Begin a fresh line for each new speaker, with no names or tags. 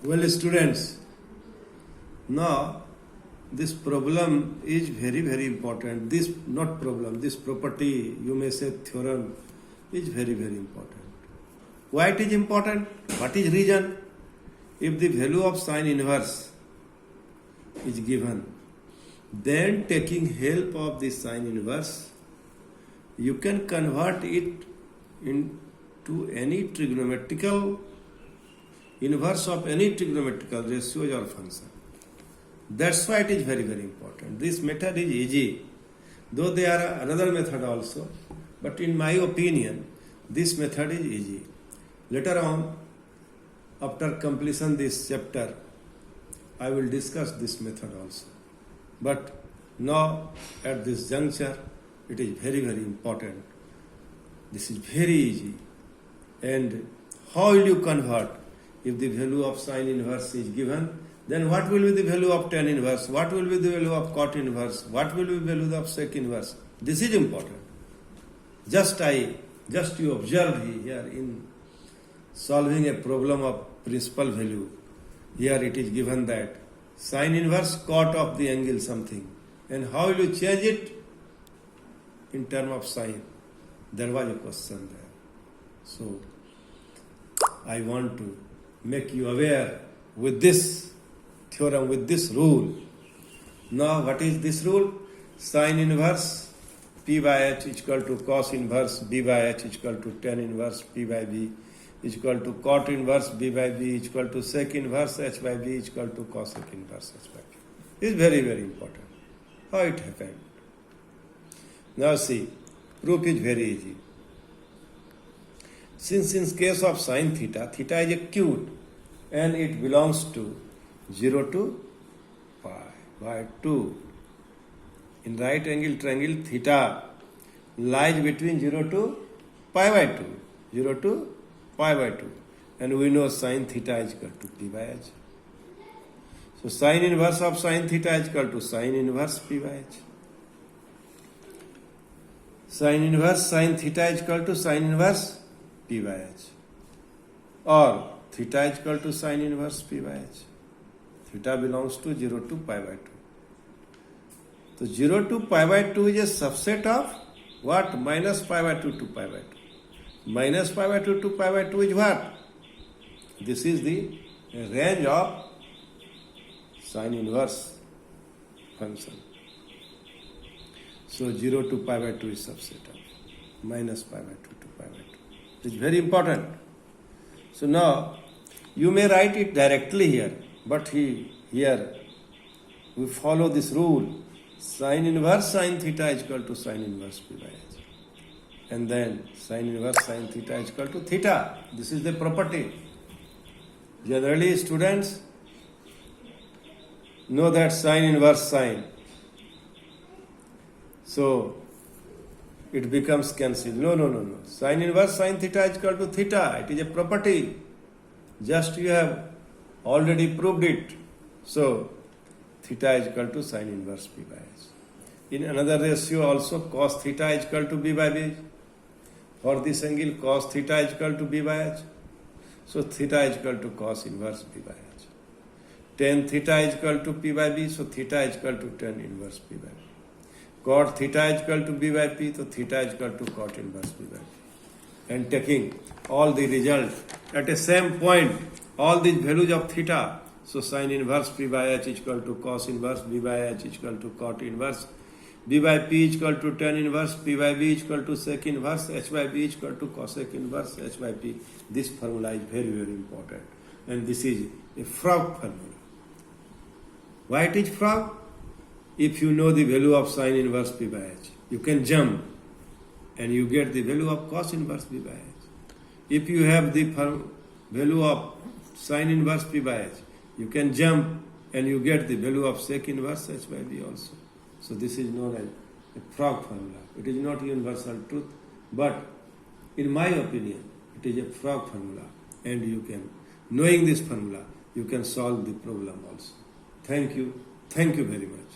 Well, students, now this problem is very, very important. This not problem, this property, you may say theorem, is very, very important. Why it is important? What is reason? If the value of sine inverse is given, then taking help of the sine inverse, you can convert it into any trigonometrical inverse of any trigonometrical ratios or function. That's why it is very, very important. This method is easy, though there are another method also, but in my opinion, this method is easy. Later on, after completion this chapter, I will discuss this method also. But now, at this juncture, it is very, very important. This is very easy. And how will you convert? If the value of sine inverse is given, then what will be the value of tan inverse? What will be the value of cot inverse? What will be the value of sec inverse? This is important. Just you observe here in solving a problem of principal value. Here it is given that sine inverse cot of the angle something. And how will you change it in terms of sine? There was a question there. So, I want to make you aware with this theorem, with this rule. Now, what is this rule? Sine inverse P by H is equal to cos inverse B by H is equal to tan inverse P by B is equal to cot inverse B by B is equal to sec inverse H by B is equal to cosec inverse H by B. This is very, very important. How it happened? Now see, proof is very easy. Since in case of sine theta, theta is acute and it belongs to 0 to pi by 2. In right angle triangle, theta lies between 0 to pi by 2. 0 to pi by 2. And we know sine theta is equal to P by H. So sine inverse of sine theta is equal to sine inverse P by H. Sine inverse sine theta is equal to sine inverse P by H. Or theta is equal to sine inverse P by H. Theta belongs to 0 to pi by 2. So 0 to pi by 2 is a subset of what? Minus pi by 2 to pi by 2. Minus pi by 2 to pi by 2 is what? This is the range of sine inverse function. So 0 to pi by 2 is subset of minus pi by 2 to pi by 2. It is very important. So now, you may write it directly here, but here we follow this rule. Sine inverse sine theta is equal to sine inverse P by H. And then sine inverse sine theta is equal to theta. This is the property. Generally, students know that sine inverse sine. So, it becomes cancelled. No. Sine inverse sine theta is equal to theta. It is a property. Just you have already proved it. So, theta is equal to sine inverse P by H. In another ratio also, cos theta is equal to B by B. For this angle, cos theta is equal to B by H. So, theta is equal to cos inverse B by H. Tan theta is equal to P by B. So, theta is equal to tan inverse P by B. Cot theta is equal to B by P, so theta is equal to cot inverse B by P. And taking all the result at the same point, all these values of theta, so sine inverse P by H is equal to cos inverse B by H is equal to cot inverse B by P is equal to tan inverse P by B is equal to sec inverse H by B is equal to cosec inverse H by P. This formula is very, very important. And this is a frog formula. Why it is frog? If you know the value of sine inverse P by H, you can jump and you get the value of cos inverse P by H. If you have the value of sine inverse P by H, you can jump and you get the value of sec inverse H by B also. So this is known as a frog formula. It is not universal truth, but in my opinion, it is a frog formula. And you can, knowing this formula, you can solve the problem also. Thank you. Thank you very much.